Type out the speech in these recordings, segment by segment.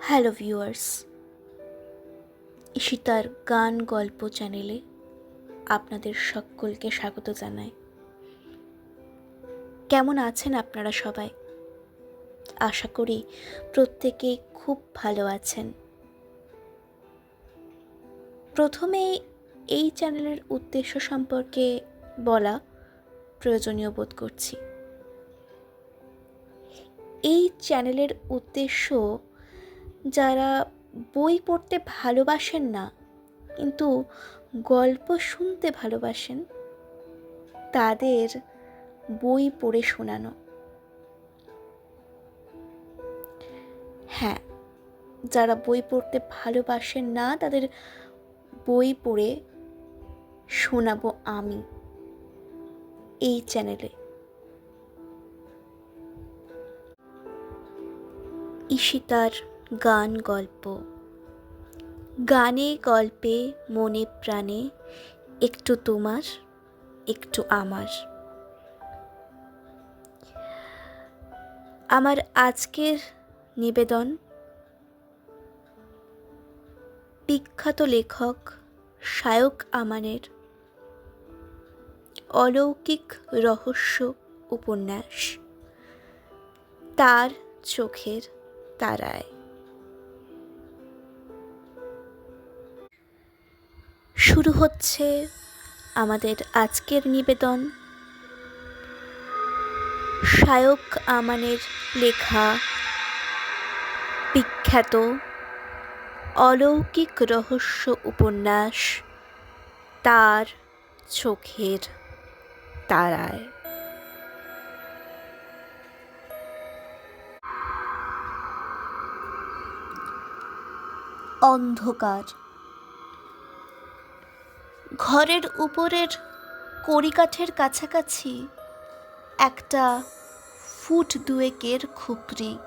Hello viewers, ঈশিতার গান গল্প চ্যানেলে আপনাদের সকলকে স্বাগত জানাই। কেমন আছেন আপনারা সবাই? আশা করি প্রত্যেকেই খুব ভালো আছেন। প্রথমে এই চ্যানেলের উদ্দেশ্য সম্পর্কে বলা প্রয়োজনীয় বোধ করছি। এই চ্যানেলের উদ্দেশ্য যারা বই পড়তে ভালোবাসেন না কিন্তু গল্প শুনতে ভালোবাসেন তাদের বই পড়ে শোনানো। হ্যাঁ, যারা বই পড়তে ভালোবাসেন না তাদের বই পড়ে শোনাবো আমি এই চ্যানেলে। ঈশিতার গান গল্প। গানে গল্পে মনে প্রাণে একটু তোমার একটু আমার। আমার আজকের নিবেদন বিখ্যাত লেখক শায়ক আমানের অলৌকিক রহস্য উপন্যাস তার চোখের তারায়। শুরু হচ্ছে আমাদের আজকের নিবেদন শায়ক আমানের লেখা বিখ্যাত অলৌকিক রহস্য উপন্যাস তার চোখের তারায়। অন্ধকার। ঘরের উপরের কড়িকাঠের কাছাকাছি একটা ফুট দুয়েকের খুপড়ি।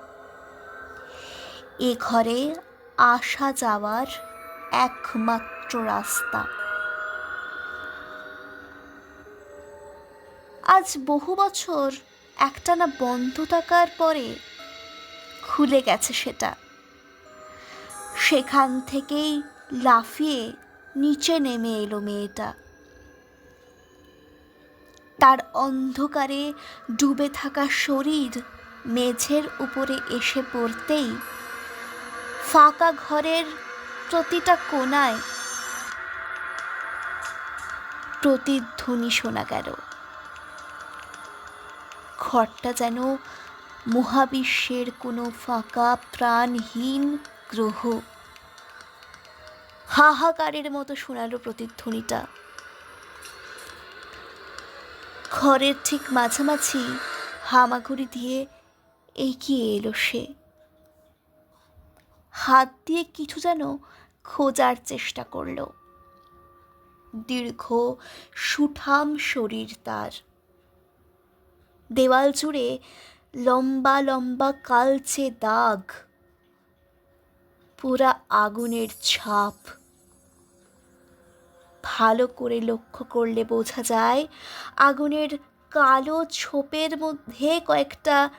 এ ঘরে আসা যাওয়ার একমাত্র রাস্তা। আজ বহু বছর একটানা বন্ধ থাকার পরে খুলে গেছে সেটা। সেখান থেকেই লাফিয়ে নিচে নেমে এলো মেয়েটা। তার অন্ধকারে ডুবে থাকা শরীর মেঝের উপরে এসে পড়তেই ফাঁকা ঘরের প্রতিটা কোণায় প্রতিধ্বনি শোনা গেল। ঘরটা যেন মহাবিশ্বের কোনো ফাঁকা প্রাণহীন গ্রহ। হাহাকারের মতো শোনালো প্রতিধ্বনিটা। ঘরের ঠিক মাঝামাঝি হামাগুড়ি দিয়ে এগিয়ে এলো সে। হাত দিয়ে কিছু যেন খোঁজার চেষ্টা করল। দীর্ঘ সুঠাম শরীর তার। দেওয়াল জুড়ে লম্বা লম্বা কালচে দাগ, পুরা আগুনের ছাপ। ভালো করে লক্ষ্য করলে বোঝা যায় আগুনের কালো ছোপের মধ্যে কয়েকটা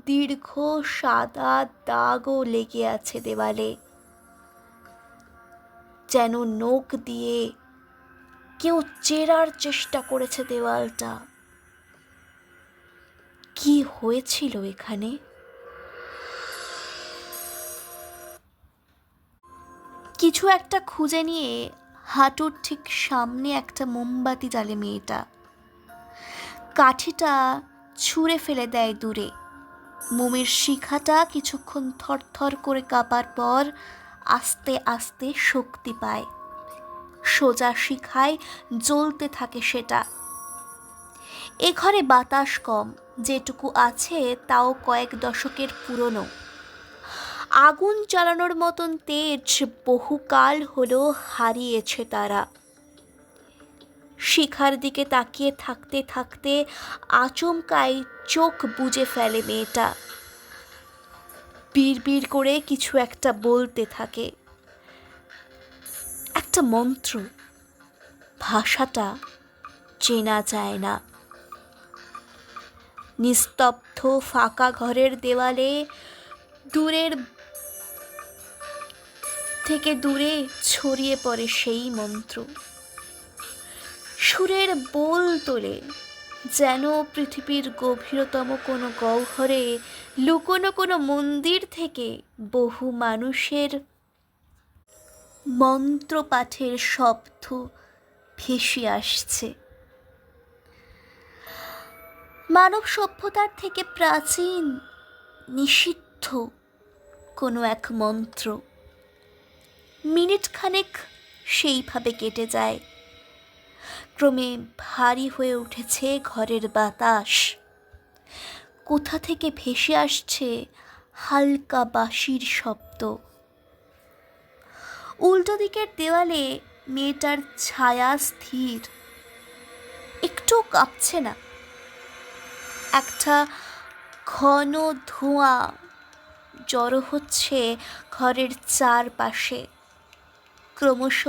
দীর্ঘ সাদা দাগও লেগে আছে দেওয়ালে। যেন নখ দিয়ে কেউ চেরার চেষ্টা করেছে দেওয়ালটা। কি হয়েছিল এখানে? কিছু একটা খুঁজে নিয়ে হাঁটুর ঠিক সামনে একটা মোমবাতি জ্বালে মেয়েটা। কাঠিটা ছুঁড়ে ফেলে দেয় দূরে। মোমের শিখাটা কিছুক্ষণ থরথর করে কাঁপার পর আস্তে আস্তে শক্তি পায়। সোজা শিখায় জ্বলতে থাকে সেটা। এ ঘরে বাতাস কম, যেটুকু আছে তাও কয়েক দশকের পুরনো। আগুন জ্বালানোর মতন তেজ বহুকাল হলো হারিয়েছে তারা। শিখার দিকে তাকিয়ে থাকতে থাকতে আচমকাই চোখ বুজে ফেলে মেয়েটা। বিড়বিড় করে কিছু একটা বলতে থাকে, একটা মন্ত্র। ভাষাটা চেনা যায় না। নিস্তব্ধ ফাঁকা ঘরের দেওয়ালে দূরের থেকে দূরে ছড়িয়ে পড়ে সেই মন্ত্র, সুরের বোল তোলে, যেন পৃথিবীর গভীরতম কোনো গহ্বরে লুকোনো কোনো মন্দির থেকে বহু মানুষের মন্ত্রপাঠের শব্দ ভেসে আসছে। মানব সভ্যতার থেকে প্রাচীন, নিষিদ্ধ কোনো এক মন্ত্র। মিনিট খানেক সেইভাবে কেটে যায়। ক্রমে ভারী হয়ে উঠেছে ঘরের বাতাস। কোথা থেকে ভেসে আসছে হালকা বাঁশির শব্দ। উল্টো দিকের দেওয়ালে মেয়েটার ছায়া স্থির, একটু কাঁপছে না। একটা ঘন ধোঁয়া জড়ো হচ্ছে ঘরের চারপাশে। ক্রমশ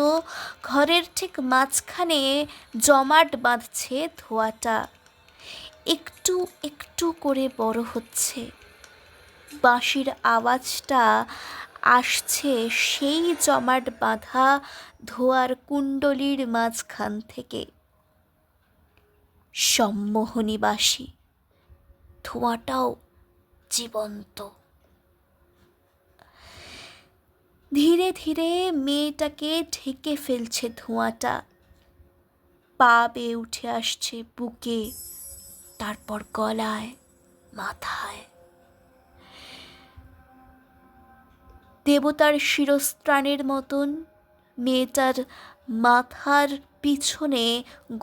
ঘরের ঠিক মাঝখানে জমাট বাঁধছে ধোঁয়াটা, একটু একটু করে বড় হচ্ছে। বাঁশির আওয়াজটা আসছে সেই জমাট বাঁধা ধোঁয়ার কুণ্ডলীর মাঝখান থেকে। সম্মোহনী বাঁশি, ধোঁয়াটাও জীবন্ত। ধীরে ধীরে মেয়েটাকে ঢেকে ফেলছে ধোঁয়াটা। পা বেয়ে উঠে আসছে বুকে, তারপর গলায়, মাথায়। দেবতার শিরস্ত্রাণের মতন মেয়েটার মাথার পিছনে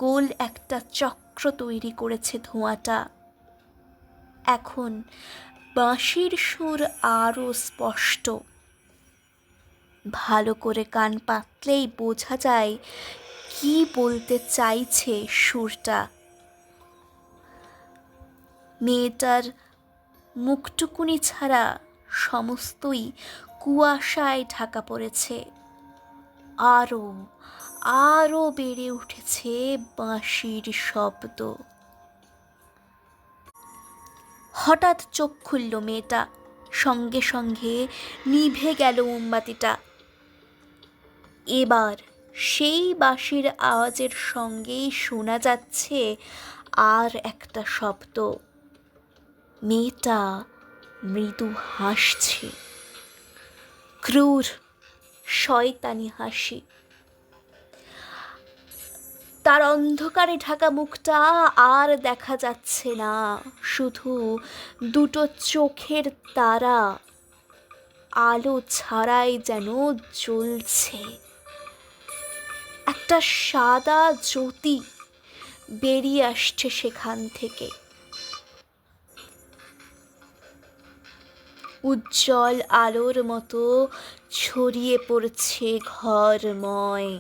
গোল একটা চক্র তৈরি করেছে ধোঁয়াটা। এখন বাঁশির সুর আরও স্পষ্ট। ভালো করে কান পাতলেই বোঝা যায় কি বলতে চাইছে সুরটা। মেয়েটার মুখটুকুনি ছাড়া সমস্তই কুয়াশায় ঢাকা পড়েছে। আরও আরও বেড়ে উঠেছে বাঁশির শব্দ। হঠাৎ চোখ খুলল মেয়েটা, সঙ্গে সঙ্গে নিভে গেল মোমবাতিটা। এবার সেই বাঁশির আওয়াজের সঙ্গেই শোনা যাচ্ছে আর একটা শব্দ। মেয়েটা মৃদু হাসছে, ক্রূর শয়তানি হাসি। তার অন্ধকারে ঢাকা মুখটা আর দেখা যাচ্ছে না, শুধু দুটো চোখের তারা আলো ছাড়াই যেন জ্বলছে। একটা সাদা জ্যোতি বেরিয়ে আসছে সেখান থেকে। উজ্জ্বল আলোর মতো ছড়িয়ে পড়ছে ঘরময়।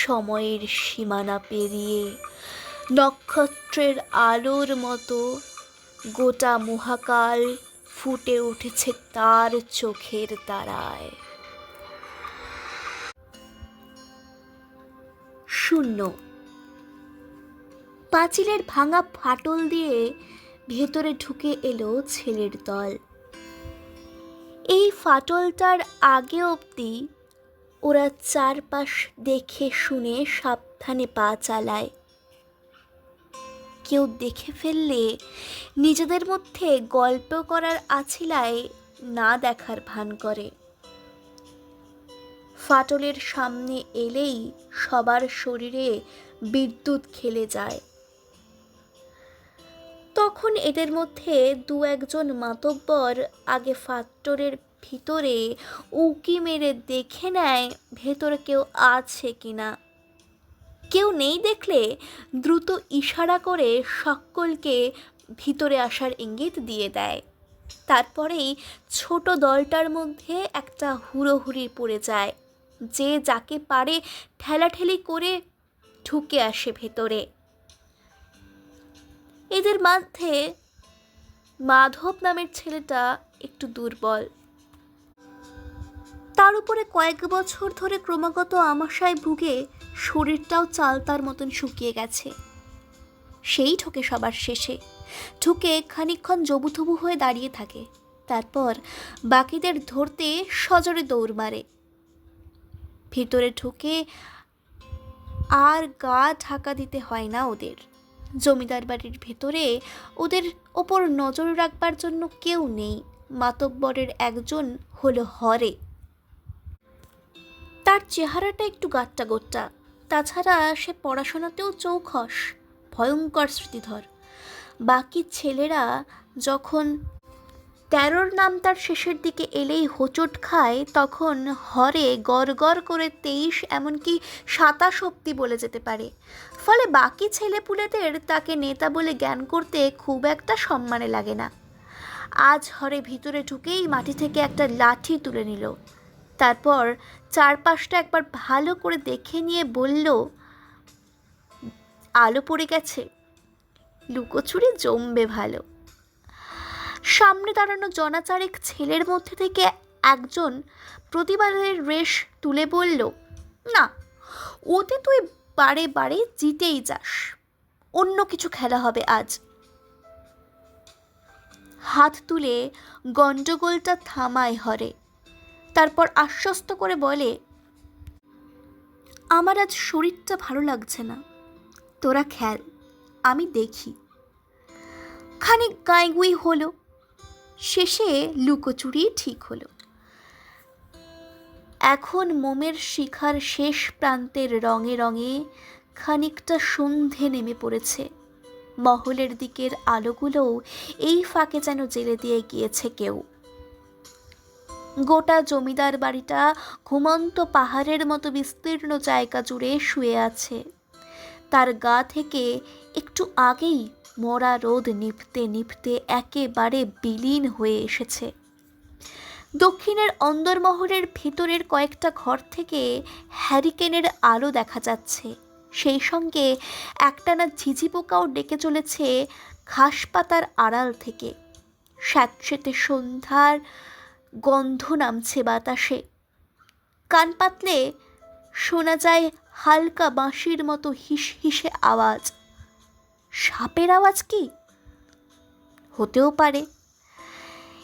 সময়ের সীমানা পেরিয়ে নক্ষত্রের আলোর মতো গোটা মহাকাল ফুটে উঠেছে তার চোখের তারায়। শূন্য। পাঁচিলের ভাঙা ফাটল দিয়ে ভেতরে ঢুকে এলো ছেলের দল। এই ফাটলটার আগে অবধি ওরা চারপাশ দেখে শুনে সাবধানে পা চালায়। কেউ দেখে ফেললে নিজেদের মধ্যে গল্প করার আছিলায় না দেখার ভান করে। ফাটলের সামনে এলেই সবার শরীরে বিদ্যুৎ খেলে যায়। তখন এদের মধ্যে দু একজন মাতব্বর আগে ফাটলের ভিতরে উঁকি মেরে দেখে নেয় ভেতরে কেউ আছে কিনা। কেউ নেই দেখলে দ্রুত ইশারা করে সকলকে ভিতরে আসার ইঙ্গিত দিয়ে দেয়। তারপরেই ছোট দলটার মধ্যে একটা হুড়োহুড়ি পড়ে যায়। যে যাকে পারে ঠেলাঠেলি করে ঢুকে আসে ভেতরে। এদের মধ্যে মাধব নামের ছেলেটা একটু দুর্বল। তার উপরে কয়েক বছর ধরে ক্রমাগত আমাশায় ভুগে শরীরটাও চালতার মতন শুকিয়ে গেছে। সেই ঢোকে সবার শেষে, ঢুকে খানিকক্ষণ জবুথবু হয়ে দাঁড়িয়ে থাকে। তারপর বাকিদের ধরতে সজোরে দৌড় মারে। ভিতরে ঢুকে আর গা ঢাকা দিতে হয় না ওদের। জমিদার বাড়ির ভেতরে ওদের ওপর নজর রাখবার জন্য কেউ নেই। মাতব্বরের একজন হলো হরে। তার চেহারাটা একটু গাট্টা গোট্টা, তাছাড়া সে পড়াশোনাতেও চৌখস, ভয়ঙ্কর স্মৃতিধর। বাকি ছেলেরা যখন 13 নাম তার শেষের দিকে এলেই হোঁচট খায়, তখন হরে গড় গড় করে 23 এমনকি 27 অব্দি বলে যেতে পারে। ফলে বাকি ছেলেপুলেদের তাকে নেতা বলে জ্ঞান করতে খুব একটা সম্মানে লাগে না। আজ হরে ভিতরে ঢুকেই মাটি থেকে একটা লাঠি তুলে নিল। তারপর চারপাশটা একবার ভালো করে দেখে নিয়ে বলল, আলো পড়ে গেছে, লুকোচুরি জমবে ভালো। সামনে দাঁড়ানো জনাচারেক ছেলের মধ্যে থেকে একজন প্রতিবাদের রেশ তুলে বলল, না, ওতে তুই বারে বারে জিতেই যাস, অন্য কিছু খেলা হবে আজ। হাত তুলে গন্ডগোলটা থামায় হরে। তারপর আশ্বস্ত করে বলে, আমার আজ শরীরটা ভালো লাগছে না, তোরা খেল, আমি দেখি। খানিক গাঁইগুই হলো, শেষে লুকোচুরি ঠিক হলো। এখন মোমের শিখার শেষ প্রান্তের রঙে রঙে খানিকটা সন্ধে নেমে পড়েছে। মহলের দিকের আলোগুলোও এই ফাঁকে যেন জেলে দিয়ে গিয়েছে কেউ। গোটা জমিদার বাড়িটা ঘুমন্ত পাহাড়ের মতো বিস্তীর্ণ জায়গা জুড়ে শুয়ে আছে। তার গা থেকে একটু আগেই মরা রোদ নিভতে নিভতে একেবারে বিলীন হয়ে এসেছে। দক্ষিণের অন্দরমহলের ভেতরের কয়েকটা ঘর থেকে হ্যারিকেনের আলো দেখা যাচ্ছে। সেই সঙ্গে একটানা ঝিঝি পোকাও ডেকে চলেছে ঘাস পাতার আড়াল থেকে। স্যাঁতসেঁতে সন্ধ্যার গন্ধ নামছে বাতাসে। কান পাতলে শোনা যায় হালকা বাঁশির মতো হিস হিসে আওয়াজ। সাপের আওয়াজ কি? হতেও পারে।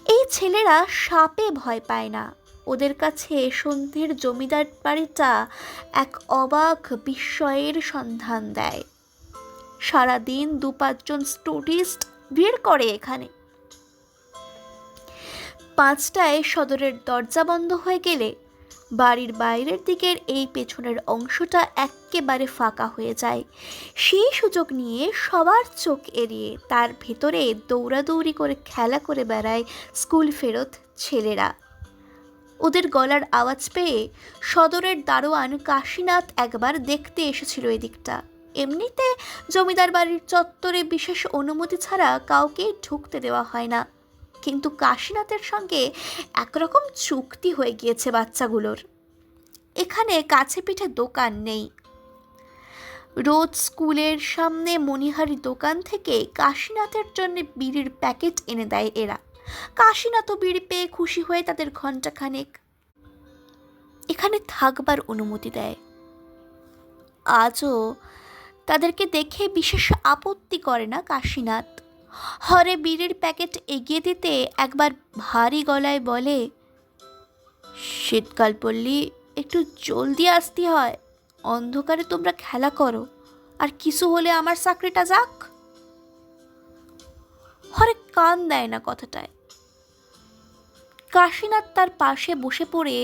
এই ছেলেরা সাপে ভয় পায় না। ওদের কাছে সন্ধ্যের জমিদার বাড়িটা এক অবাক বিস্ময়ের সন্ধান দেয়। সারাদিন 2-5 জন টুরিস্ট ভিড় করে এখানে। 5টায় সদরের দরজা বন্ধ হয়ে গেলে বাড়ির বাইরের দিকের এই পেছনের অংশটা একেবারে ফাঁকা হয়ে যায়। সেই সুযোগ নিয়ে সবার চোখ এড়িয়ে তার ভেতরে দৌড়াদৌড়ি করে খেলা করে বেড়ায় স্কুল ফেরত ছেলেরা। ওদের গলার আওয়াজ পেয়ে সদরের দারোয়ান কাশীনাথ একবার দেখতে এসেছিল এদিকটা। এমনিতে জমিদার বাড়ির চত্বরে বিশেষ অনুমতি ছাড়া কাউকে ঢুকতে দেওয়া হয় না, কিন্তু কাশীনাথের সঙ্গে একরকম চুক্তি হয়ে গিয়েছে বাচ্চাগুলোর। এখানে কাছে পিঠে দোকান নেই। রোজ স্কুলের সামনে মণিহারি দোকান থেকে কাশীনাথের জন্য বিড়ির প্যাকেট এনে দেয় এরা। কাশীনাথও বিড়ি পেয়ে খুশি হয়ে তাদের ঘণ্টাখানেক এখানে থাকবার অনুমতি দেয়। আজও তাদেরকে দেখে বিশেষ আপত্তি করে না কাশীনাথ। হরে বিড়ির প্যাকেট এগিয়ে দিতে একবার ভারী গলায় বলে, শীতকাল পড়লি একটু জলদি আসতে হয়, অন্ধকারে তোমরা খেলা করো, আর কিছু হলে আমার চাকরিটা যাক। হরে কান দেয় না কথাটায়। কাশীনাথ তার পাশে বসে পড়ে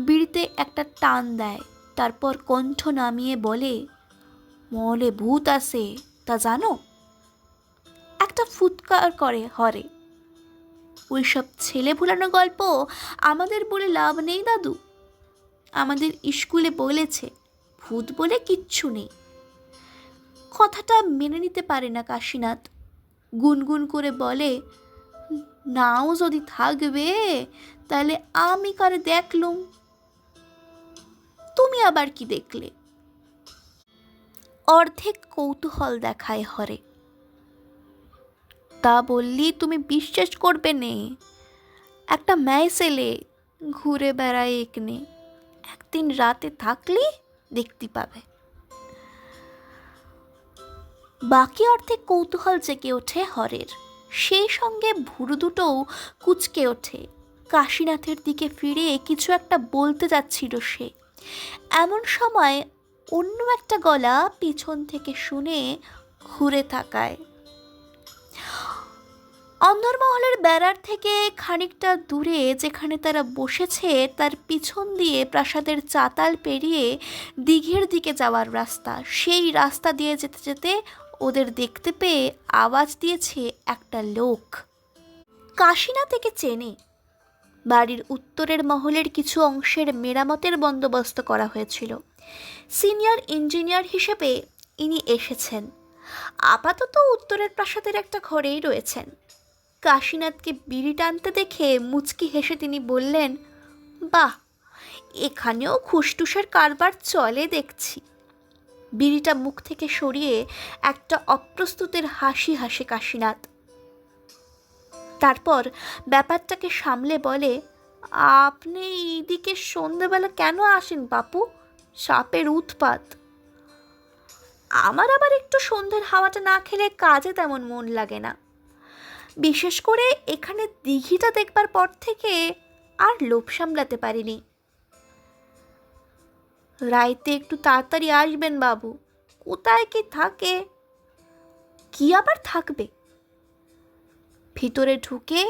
বিড়িতে একটা টান দেয়, তারপর কণ্ঠ নামিয়ে বলে, মহলে ভূত আছে তা জানো? একটা ফুৎকার করে হরে। ওইসব ছেলে ভুলানো গল্প আমাদের বলে লাভ নেই দাদু। আমাদের স্কুলে বলেছে ভূত বলে কিচ্ছু নেই। কথাটা মেনে নিতে পারে না কাশীনাথ। গুনগুন করে বলে, নাও যদি থাকবে তাহলে আমি কারে দেখলুম। তুমি আবার কি দেখলে? অর্ধেক কৌতূহল দেখায় হরে। তা বললি তুমি বিশ্বাস করবে নে। একটা মেয়ে ছেলে ঘুরে বেড়ায় এখানে, একদিন রাতে থাকলে দেখতে পাবে। বাকি অর্ধেক কৌতূহল জেগে ওঠে হরের। সেই সঙ্গে ভুরু দুটোও কুঁচকে ওঠে। কাশীনাথের দিকে ফিরে কিছু একটা বলতে যাচ্ছিল সে, এমন সময় অন্য একটা গলা পিছন থেকে শুনে ঘুরে তাকায়। অন্দরমহলের বেড়ার থেকে খানিকটা দূরে যেখানে তারা বসেছে তার পিছন দিয়ে প্রাসাদের চাতাল পেরিয়ে দিঘির দিকে যাওয়ার রাস্তা, সেই রাস্তা দিয়ে যেতে যেতে ওদের দেখতে পেয়ে আওয়াজ দিয়েছে একটা লোক। কাশিনা থেকে চেনে। বাড়ির উত্তরের মহলের কিছু অংশের মেরামতের বন্দোবস্ত করা হয়েছিল। সিনিয়র ইঞ্জিনিয়ার হিসেবে ইনি এসেছেন। আপাতত উত্তরের প্রাসাদের একটা ঘরেই রয়েছেন। কাশীনাথকে বিড়ি টানতে দেখে মুচকি হেসে তিনি বললেন, বাহ, এখানেও খুসটুসের কারবার চলে দেখছি। বিড়িটা মুখ থেকে সরিয়ে একটা অপ্রস্তুতের হাসি হাসে কাশীনাথ। তারপর ব্যাপারটাকে সামলে বলে, আপনি এইদিকে সন্ধ্যেবেলা কেন আসেন বাপু? সাপের উৎপাত। আমার আবার একটু সন্ধ্যের হাওয়াটা না খেলে কাজে তেমন মন লাগে না। বিশেষ করে এখানে দিঘিটা দেখবার পর থেকে আর লোভ সামলাতে পারিনি। রাইতে একটু তাড়াতাড়ি আসবেন বাবু। কোথায় কি থাকে? কি আবার থাকবে? ভিতরে ঢুকে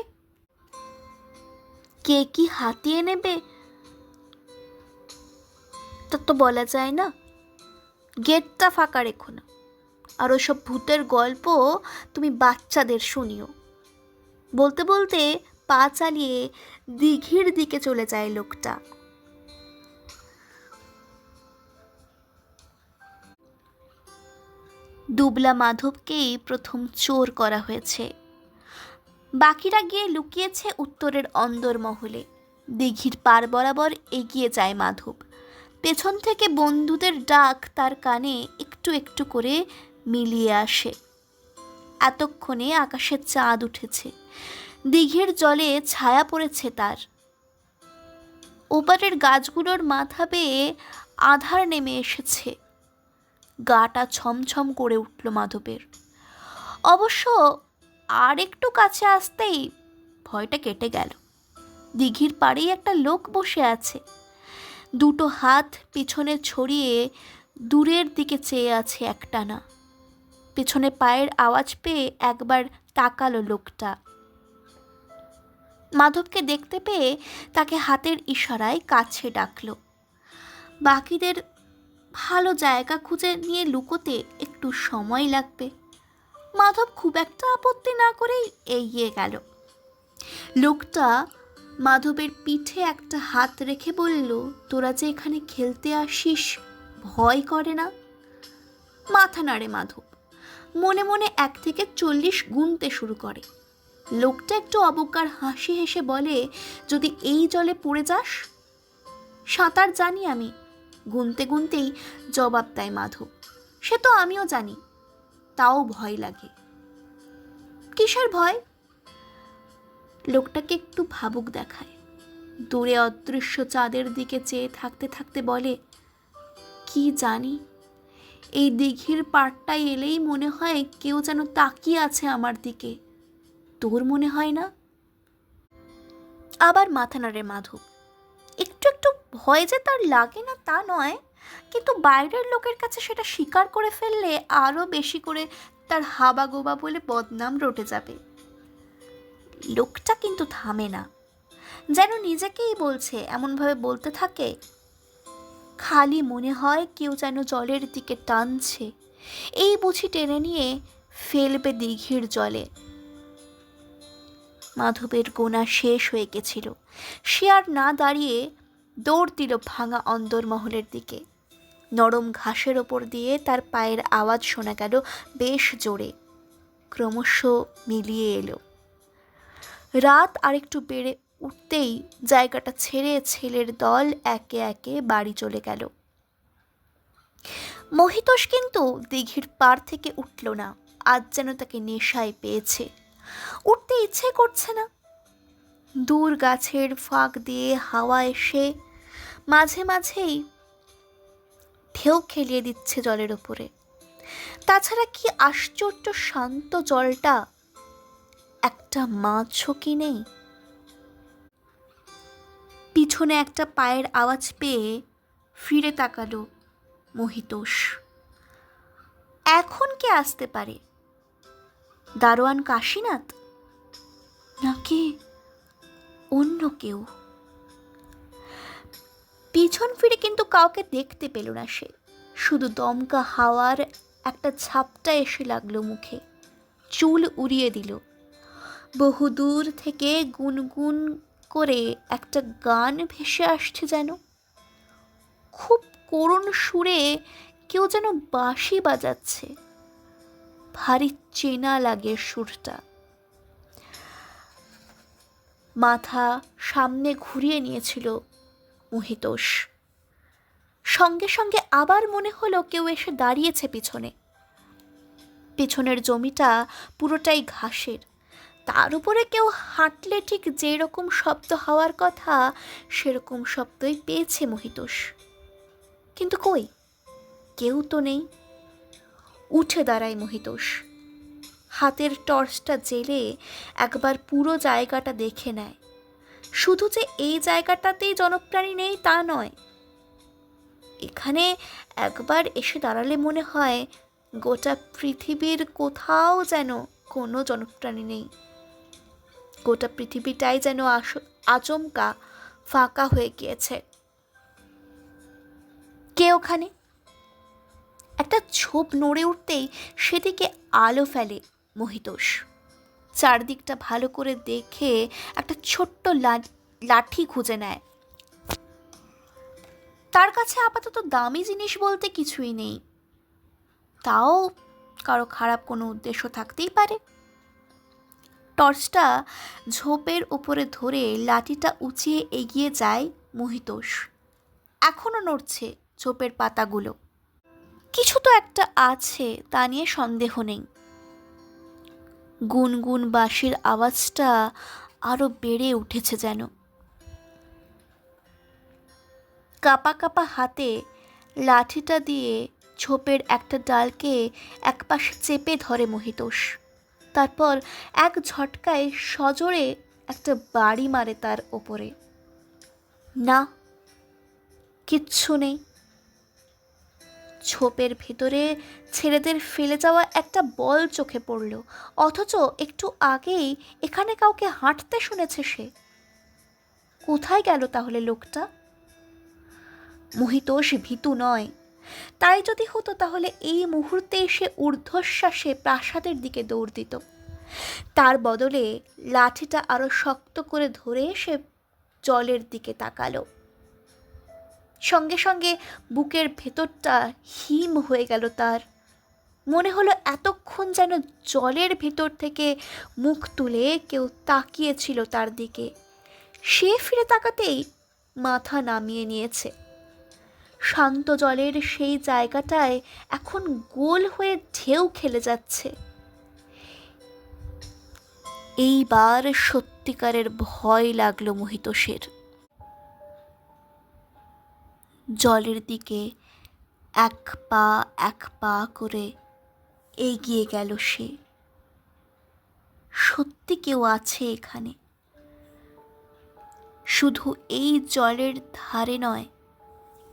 কে কি হাতিয়ে নেবে তা তো বলা যায় না। গেটটা ফাঁকা রেখো না। আর ওসব ভূতের গল্প তুমি বাচ্চাদের শুনিও। বলতে বলতে পা চালিয়ে দিঘির দিকে চলে যায় লোকটা। দুবলা মাধবকেই প্রথম চোর করা হয়েছে। বাকিরা গিয়ে লুকিয়েছে উত্তরের অন্দরমহলে। দিঘির পার বরাবর এগিয়ে যায় মাধব। পেছন থেকে বন্ধুদের ডাক তার কানে একটু একটু করে মিলিয়ে আসে। এতক্ষণে আকাশে চাঁদ উঠেছে। দিঘির জলে ছায়া পড়েছে তার। ওপারের গাছগুলোর মাথা বেয়ে আধার নেমে এসেছে। গাটা ছমছম করে উঠল মাধবের। অবশ্য আর একটু কাছে আসতেই ভয়টা কেটে গেল। দিঘির পাড়েই একটা লোক বসে আছে। দুটো হাত পিছনে ছড়িয়ে দূরের দিকে চেয়ে আছে একটানা। পেছনে পায়ের আওয়াজ পেয়ে একবার তাকালো লোকটা। মাধবকে দেখতে পেয়ে তাকে হাতের ইশারায় কাছে ডাকলো। বাকিদের ভালো জায়গা খুঁজে নিয়ে লুকোতে একটু সময় লাগবে। মাধব খুব একটা আপত্তি না করেই এগিয়ে গেল। লোকটা মাধবের পিঠে একটা হাত রেখে বলল, তোরা যে এখানে খেলতে আসিস, ভয় করে না? মাথা নাড়ে মাধব। মনে মনে 1 থেকে 40 গুনতে শুরু করে। লোকটা একটু অবজ্ঞার হাসি হেসে বলে, যদি এই জলে পড়ে যাস? সাঁতার জানি আমি। গুনতে গুনতেই জবাব দেয় মাধব, সে তো আমিও জানি, তাও ভয় লাগে। কিসের ভয়? লোকটাকে একটু ভাবুক দেখায়। দূরে অদৃশ্য চাঁদের দিকে চেয়ে থাকতে থাকতে বলে, কি জানি, এই দিঘির পাড়টায় এলেই মনে হয় কেউ যেন তাকিয়ে আছে আমার দিকে। তোর মনে হয় না? আবার মাথা নাড়ে মাধব। একটু একটু ভয় যে তার লাগে না তা নয়, কিন্তু বাইরের লোকের কাছে সেটা স্বীকার করে ফেললে আরও বেশি করে তার হাবা গোবা বলে বদনাম রটে যাবে। লোকটা কিন্তু থামে না, যেন নিজেকেই বলছে, এমনভাবে বলতে থাকে, খালি মনে হয় কেউ যেন জলের দিকে টানছে, এই বুঝি টেনে নিয়ে ফেলবে দিঘির জলে। মাধবের গোনা শেষ হয়ে গেছিল। সে আর না দাঁড়িয়ে দৌড় দিল ভাঙা অন্দরমহলের দিকে। নরম ঘাসের ওপর দিয়ে তার পায়ের আওয়াজ শোনা গেল বেশ জোরে, ক্রমশ মিলিয়ে এলো। রাত আরেকটু বেড়ে উঠতেই জায়গাটা ছেড়ে ছেলের দল একে একে বাড়ি চলে গেল। মহিতোষ কিন্তু দিঘির পার থেকে উঠল না। আজ যেন তাকে নেশায় পেয়েছে। উঠতে ইচ্ছে করছে না। দূর গাছের ফাঁক দিয়ে হাওয়া এসে মাঝে মাঝেই ঢেউ খেলিয়ে দিচ্ছে জলের ওপরে। তাছাড়া কি আশ্চর্য শান্ত জলটা, একটা মাছও কি নেই। পিছনে একটা পায়ের আওয়াজ পেয়ে ফিরে তাকালো মহিতোষ। এখন কে আসতে পারে? দারোয়ান কাশীনাথ, নাকি অন্য কেউ? পিছন ফিরে কিন্তু কাউকে দেখতে পেল না সে। শুধু দমকা হাওয়ার একটা ঝাপটা এসে লাগলো মুখে, চুল উড়িয়ে দিল। বহুদূর থেকে গুনগুন করে একটা গান ভেসে আসছে যেন। খুব করুণ সুরে কেউ যেন বাঁশি বাজাচ্ছে। ভারী চেনা লাগে সুরটা। মাথা সামনে ঘুরিয়ে নিয়েছিল মহিতোষ। সঙ্গে সঙ্গে আবার মনে হলো কেউ এসে দাঁড়িয়েছে পিছনে। পিছনের জমিটা পুরোটাই ঘাসের, তার উপরে কেউ হাঁটলে ঠিক যেরকম শব্দ হওয়ার কথা সেরকম শব্দই পেয়েছে মহিতোষ। কিন্তু কই, কেউ তো নেই। উঠে দাঁড়ায় মহিতোষ। হাতের টর্চটা জেলে একবার পুরো জায়গাটা দেখে নেয়। শুধু যে এই জায়গাটাতেই জনপ্রাণী নেই তা নয়, এখানে একবার এসে দাঁড়ালে মনে হয় গোটা পৃথিবীর কোথাও যেন কোনো জনপ্রাণী নেই। গোটা পৃথিবীটাই যেন আচমকা ফাঁকা হয়ে গিয়েছে। কে ওখানে? একটা ঝোপ নড়ে উঠতেই সেদিকে আলো ফেলে মহিতোষ। চারদিকটা ভালো করে দেখে একটা ছোট্ট লাঠি খুঁজে নেয়। তার কাছে আপাতত দামি জিনিস বলতে কিছুই নেই, তাও কারো খারাপ কোনো উদ্দেশ্য থাকতেই পারে। টর্চটা ঝোপের উপরে ধরে লাঠিটা উঁচিয়ে এগিয়ে যায় মহিতোষ। এখনো নড়ছে ঝোপের পাতাগুলো। কিছু তো একটা আছে, তা নিয়ে সন্দেহ নেই। গুনগুন বাঁশির আওয়াজটা আরো বেড়ে উঠেছে যেন। কাপা কাপা হাতে লাঠিটা দিয়ে ঝোপের একটা ডালকে একপাশে চেপে ধরে মহিতোষ। তারপর এক ঝটকায় সজোরে একটা বাড়ি মারে তার ওপরে। না, কিচ্ছু নেই। ঝোপের ভেতরে ছেলেদের ফেলে যাওয়া একটা বল চোখে পড়ল, অথচ একটু আগেই এখানে কাউকে হাঁটতে শুনেছে সে। কোথায় গেল তাহলে লোকটা? মহিতোষ ভীতু নয়। তাই যদি হতো তাহলে এই মুহূর্তে সে ঊর্ধ্বশ্বাসে প্রাসাদের দিকে দৌড় দিত। তার বদলে লাঠিটা আরো শক্ত করে ধরে সে জলের দিকে তাকালো। সঙ্গে সঙ্গে বুকের ভেতরটা হিম হয়ে গেল তার। মনে হলো এতক্ষণ যেন জলের ভেতর থেকে মুখ তুলে কেউ তাকিয়েছিল তার দিকে। সে ফিরে তাকাতেই মাথা নামিয়ে নিয়েছে। শান্ত জলের সেই জায়গাটায় এখন গোল হয়ে ঢেউ খেলে যাচ্ছে। এইবার সত্যিকারের ভয় লাগলো মহিতোষের। জলের দিকে এক পা করে এগিয়ে গেল সে। সত্যি কেউ আছে এখানে। শুধু এই জলের ধারে নয়,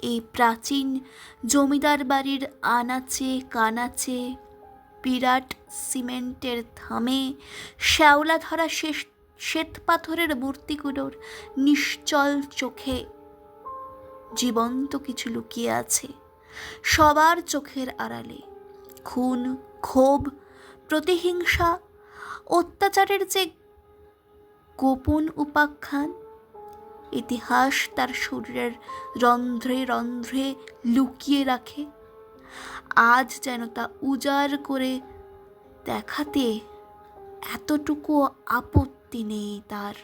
এই প্রাচীন জমিদার বাড়ির আনাচে কানাচে, বিরাট সিমেন্টের থামে, শ্যাওলা ধরা শ্বেত পাথরের মূর্তিগুলোর নিশ্চল চোখে জীবন্ত কিছু লুকিয়ে আছে। সবার চোখের আড়ালে খুন, ক্ষোভ, প্রতিহিংসা, অত্যাচারের যে গোপন উপাখ্যান, ইতিহাস তার শরীরের রন্ধ্রে রন্ধ্রে লুকিয়ে রাখে। আজ যেন তা উজাড় করে দেখাতে এতটুকু আপত্তি নেই তার।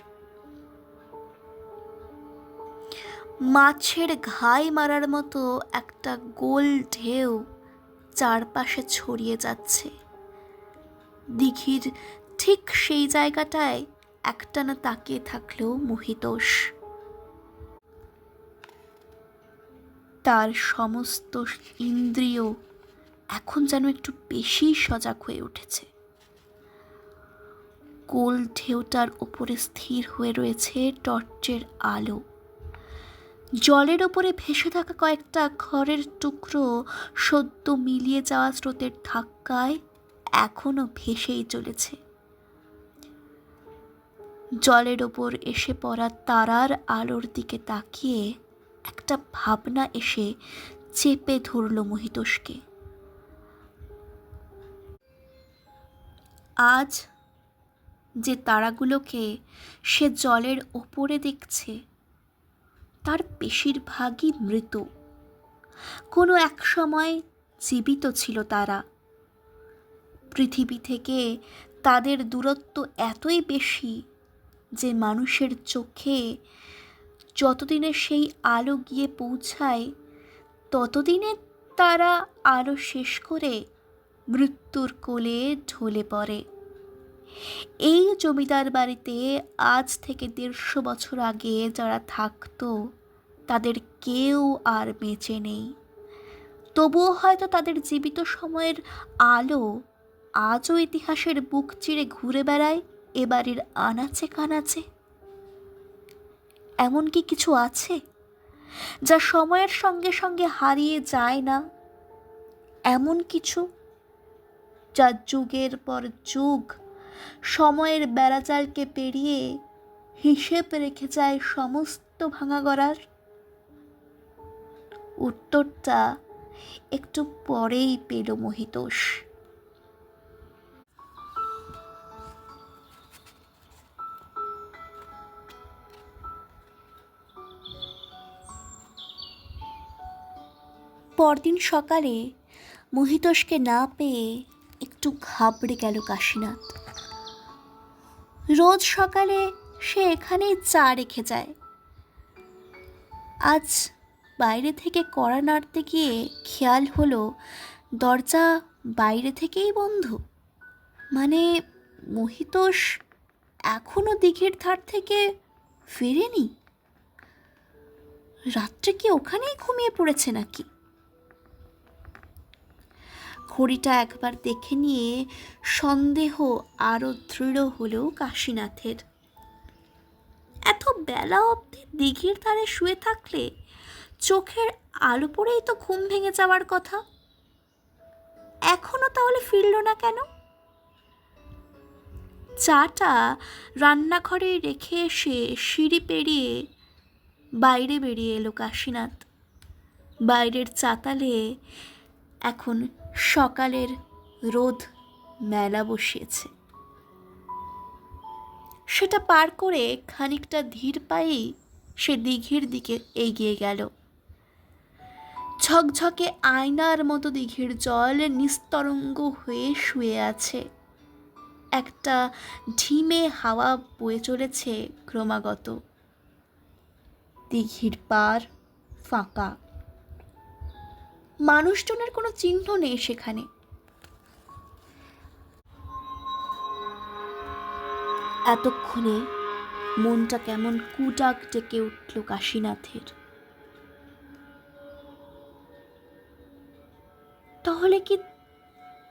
মাছের ঘাই মারার মতো একটা গোল ঢেউ চারপাশে ছড়িয়ে যাচ্ছে। দিঘির ঠিক সেই জায়গাটায় একটানা তাকিয়ে থাকলেও মহিতোষ। তার সমস্ত ইন্দ্রিয় এখন যেন একটু বেশি সজাগ হয়ে উঠেছে। গোল ঢেউটার ওপরে স্থির হয়ে রয়েছে টর্চের আলো। জলের ওপরে ভেসে থাকা কয়েকটা খড়ের টুকরো সদ্য মিলিয়ে যাওয়া স্রোতের ধাক্কায় এখনো ভেসেই চলেছে। জলের ওপর এসে পড়া তারার আলোর দিকে তাকিয়ে একটা ভাবনা এসে চেপে ধরল মহিতোষকে। আজ যে তারাগুলোকে সে জলের ওপরে দেখছে তার বেশিরভাগই মৃত। কোনো এক সময় জীবিত ছিল তারা। পৃথিবী থেকে তাদের দূরত্ব এতই বেশি যে মানুষের চোখে যতদিনে সেই আলো গিয়ে পৌঁছায় ততদিনে তারা আলো শেষ করে মৃত্যুর কোলে ঢলে পড়ে। এই জমিদার বাড়িতে আজ থেকে 150 বছর আগে যারা থাকতো তাদের কেউ আর বেঁচে নেই। তবুও হয়তো তাদের জীবিত সময়ের আলো আজও ইতিহাসের বুক চিরে ঘুরে বেড়ায় এ বাড়ির আনাচে কানাচে। এমন কি কিছু আছে যা সময়ের সঙ্গে সঙ্গে হারিয়ে যায় না? এমন কিছু যা যুগের পর যুগ সময়ের বেড়াজালকে পেরিয়ে হিসেব রেখে যায় সমস্ত ভাঙা গড়ার? উত্তরটা একটু পরেই পেল মহিতোষ। পরদিন সকালে মহিতোষকে না পেয়ে একটু ঘাবড়ে গেল কাশীনাথ। রোজ সকালে সে এখানেই চা রেখে যায়। আজ বাইরে থেকে কড়া নাড়তে গিয়ে খেয়াল হলো দরজা বাইরে থেকেই বন্ধ। মানে মহিতোষ এখনো দিঘির ধার থেকে ফেরেনি? রাত্রে কি ওখানেই ঘুমিয়ে পড়েছে নাকি? ঘড়িটা একবার দেখে নিয়ে সন্দেহ আরো দৃঢ় হলো কাশীনাথের। এত বেলা অবধি দিঘির ধারে শুয়ে থাকলে চোখের আলো পড়েই তো ঘুম ভেঙে যাওয়ার কথা। এখনো তাহলে ফিরল না কেন? চাটা রান্নাঘরে রেখে এসে সিঁড়ি পেরিয়ে বাইরে বেরিয়ে এলো কাশীনাথ। বাইরের চাতালে এখন সকালের রোদ মেলা বসিয়েছে। সেটা পার করে খানিকটা ধীর পায়েই সে দিঘির দিকে এগিয়ে গেল। ঝকঝকে আয়নার মতো দিঘির জল নিস্তরঙ্গ হয়ে শুয়ে আছে। একটা ঢিমে হাওয়া বয়ে চলেছে ক্রমাগত। দিঘির পার ফাঁকা, মানুষজনের কোনো চিহ্ন নেই সেখানে। এতক্ষণে মনটা কেমন কুটাক ডেকে উঠল কাশীনাথের। তাহলে কি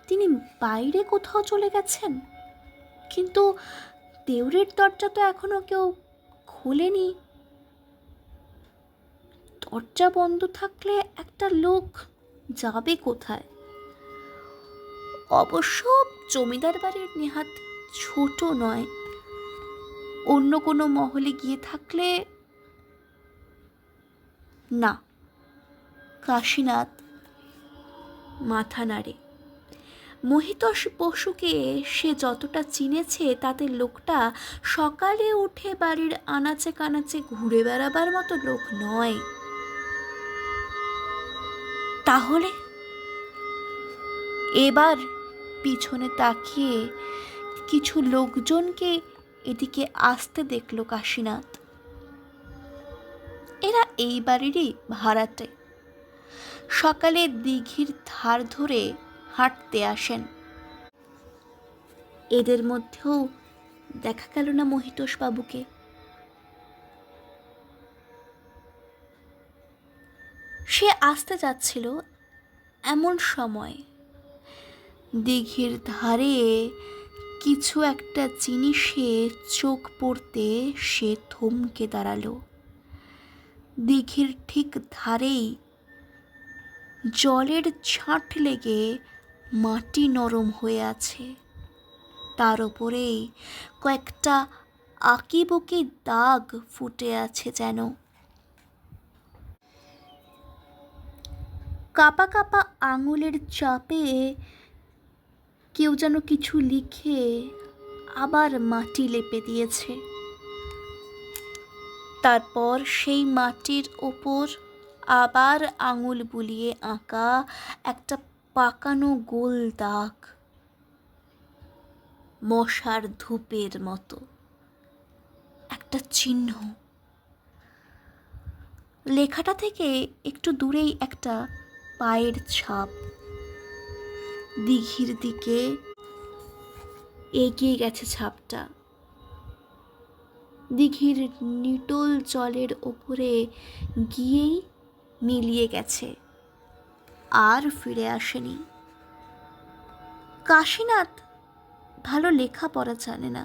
তিনি বাইরে কোথাও চলে গেছেন? কিন্তু দেউরের দরজা তো এখনো কেউ খোলেনি। দরজা বন্ধ থাকলে একটা লোক যাবে কোথায়? অবশ্য জমিদার বাড়ির নেহাত ছোট নয়। অন্য কোনো মহলে গিয়ে থাকলে না। কাশীনাথ মাথা নাড়ে। মহিতোষ বসুকে সে যতটা চিনেছে তাতে লোকটা সকালে উঠে বাড়ির আনাচে কানাচে ঘুরে বেড়াবার মতো লোক নয়। তাহলে এবার পিছনে তাকিয়ে কিছু লোকজনকে এদিকে আসতে দেখল কাশীনাথ। এরা এই বাড়িরই ভাড়াটে। সকালে দিঘির ধার ধরে হাঁটতে আসেন। এদের মধ্যেও দেখা গেল না মহিতোষ বাবুকে। সে আসতে যাচ্ছিল এমন সময় দিঘির ধারে কিছু একটা জিনিসে চোখ পড়তে সে থমকে দাঁড়ালো। দিঘির ঠিক ধারেই জলের ছাঁট লেগে মাটি নরম হয়ে আছে, তার ওপরেই কয়েকটা আঁকিবুকি দাগ ফুটে আছে যেন। কাপা কাপা আঙুলের চাপে কেউ যেন কিছু লিখে আবার মাটি লেপে দিয়েছে। তারপর সেই মাটির ওপর আবার আঙুল বুলিয়ে আঁকা একটা পাকানো গোল দাগ, মশার ধূপের মতো একটা চিহ্ন। লেখাটা থেকে একটু দূরেই একটা পায়ের ছাপ দিঘির দিকে এগিয়ে গেছে ছাপটা। দিঘির নিটোল জলের ওপরে গিয়েই মিলিয়ে গেছে, আর ফিরে আসেনি। কাশীনাথ ভালো লেখাপড়া জানে না,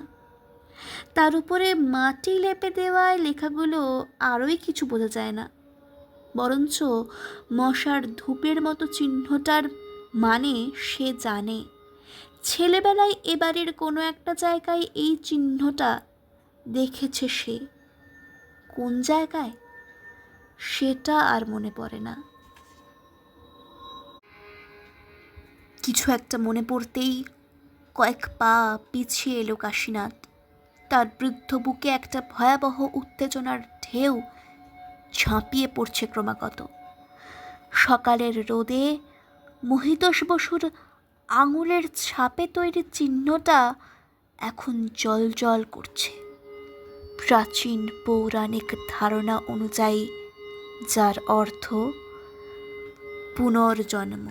তার উপরে মাটি লেপে দেওয়ায় লেখাগুলো আরোই কিছু বোঝা যায় না। বরঞ্চ মশার ধূপের মতো চিহ্নটার মানে সে জানে। ছেলেবেলায় এবারের কোনো একটা জায়গায় এই চিহ্নটা দেখেছে সে। কোন জায়গায় সেটা আর মনে পড়ে না। কিছু একটা মনে পড়তেই কয়েক পা পিছিয়ে এলো কাশীনাথ। তার বৃদ্ধ বুকে একটা ভয়াবহ উত্তেজনার ঢেউ ঝাঁপিয়ে পড়ছে ক্রমাগত। সকালের রোদে মহিতোষ বসুর আঙুলের ছাপে তৈরি চিহ্নটা এখন জ্বলজ্বল করছে, প্রাচীন পৌরাণিক ধারণা অনুযায়ী, যার অর্থ পুনর্জন্ম।